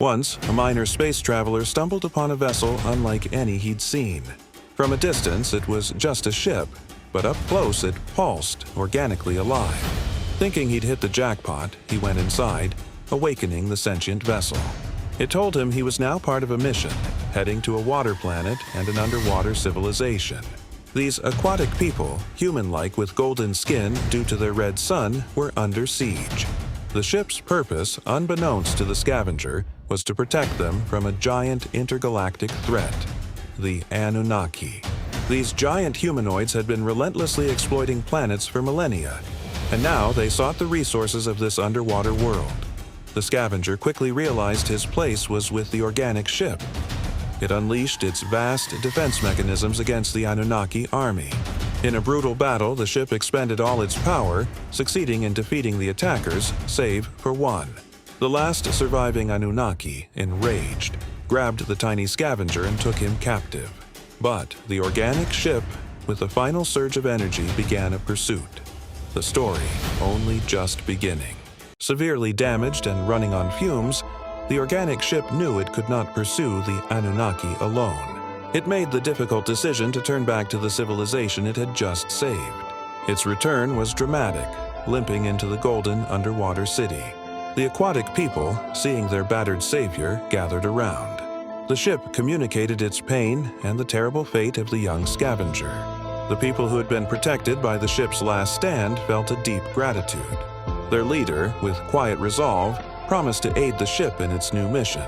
Once, a minor space traveler stumbled upon a vessel unlike any he'd seen. From a distance, it was just a ship, but up close it pulsed, organically alive. Thinking he'd hit the jackpot, he went inside, awakening the sentient vessel. It told him he was now part of a mission, heading to a water planet and an underwater civilization. These aquatic people, human-like with golden skin due to their red sun, were under siege. The ship's purpose, unbeknownst to the scavenger, was to protect them from a giant intergalactic threat, the Anunnaki. These giant humanoids had been relentlessly exploiting planets for millennia, and now they sought the resources of this underwater world. The scavenger quickly realized his place was with the organic ship. It unleashed its vast defense mechanisms against the Anunnaki army. In a brutal battle, the ship expended all its power, succeeding in defeating the attackers, save for one. The last surviving Anunnaki, enraged, grabbed the tiny scavenger and took him captive. But the organic ship, with a final surge of energy, began a pursuit. The story only just beginning. Severely damaged and running on fumes, the organic ship knew it could not pursue the Anunnaki alone. It made the difficult decision to turn back to the civilization it had just saved. Its return was dramatic, limping into the golden underwater city. The aquatic people, seeing their battered savior, gathered around. The ship communicated its pain and the terrible fate of the young scavenger. The people who had been protected by the ship's last stand felt a deep gratitude. Their leader, with quiet resolve, promised to aid the ship in its new mission.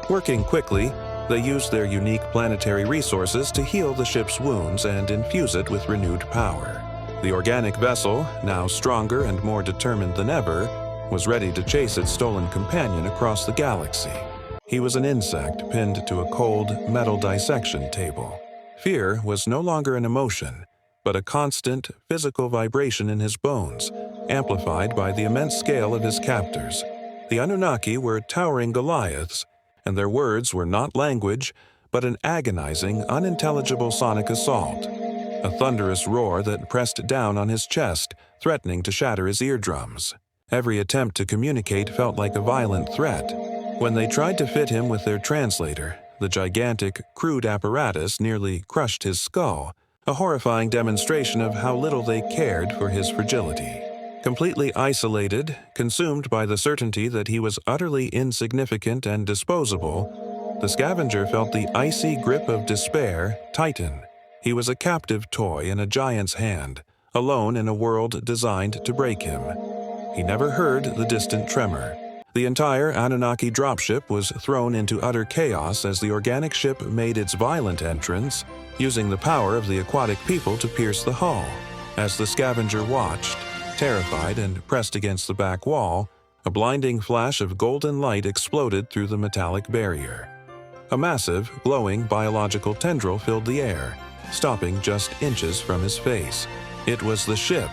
Working quickly, they used their unique planetary resources to heal the ship's wounds and infuse it with renewed power. The organic vessel, now stronger and more determined than ever, was ready to chase its stolen companion across the galaxy. He was an insect pinned to a cold, metal dissection table. Fear was no longer an emotion, but a constant, physical vibration in his bones, amplified by the immense scale of his captors. The Anunnaki were towering Goliaths, and their words were not language, but an agonizing, unintelligible sonic assault. A thunderous roar that pressed down on his chest, threatening to shatter his eardrums. Every attempt to communicate felt like a violent threat. When they tried to fit him with their translator, the gigantic, crude apparatus nearly crushed his skull, a horrifying demonstration of how little they cared for his fragility. Completely isolated, consumed by the certainty that he was utterly insignificant and disposable, the scavenger felt the icy grip of despair tighten. He was a captive toy in a giant's hand, alone in a world designed to break him. He never heard the distant tremor. The entire Anunnaki dropship was thrown into utter chaos as the organic ship made its violent entrance, using the power of the aquatic people to pierce the hull. As the scavenger watched, terrified and pressed against the back wall, a blinding flash of golden light exploded through the metallic barrier. A massive, glowing biological tendril filled the air, stopping just inches from his face. It was the ship,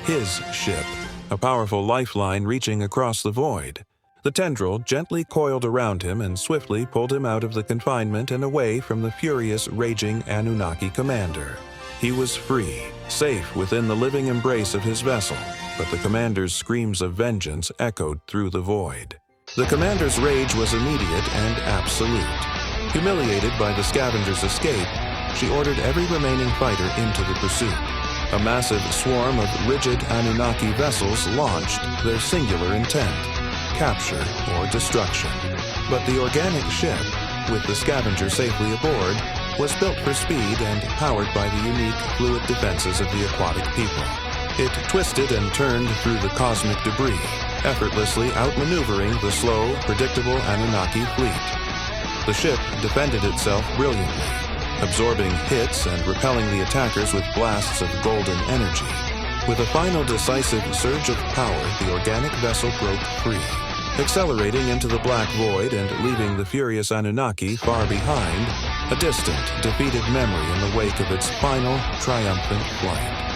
his ship, a powerful lifeline reaching across the void. The tendril gently coiled around him and swiftly pulled him out of the confinement and away from the furious, raging Anunnaki commander. He was free, safe within the living embrace of his vessel, but the commander's screams of vengeance echoed through the void. The commander's rage was immediate and absolute. Humiliated by the scavenger's escape, she ordered every remaining fighter into the pursuit. A massive swarm of rigid Anunnaki vessels launched their singular intent: capture or destruction. But the organic ship, with the scavenger safely aboard, was built for speed and powered by the unique fluid defenses of the aquatic people. It twisted and turned through the cosmic debris, effortlessly outmaneuvering the slow, predictable Anunnaki fleet. The ship defended itself brilliantly, absorbing hits and repelling the attackers with blasts of golden energy. With a final decisive surge of power, the organic vessel broke free, accelerating into the black void and leaving the furious Anunnaki far behind, a distant, defeated memory in the wake of its final, triumphant flight.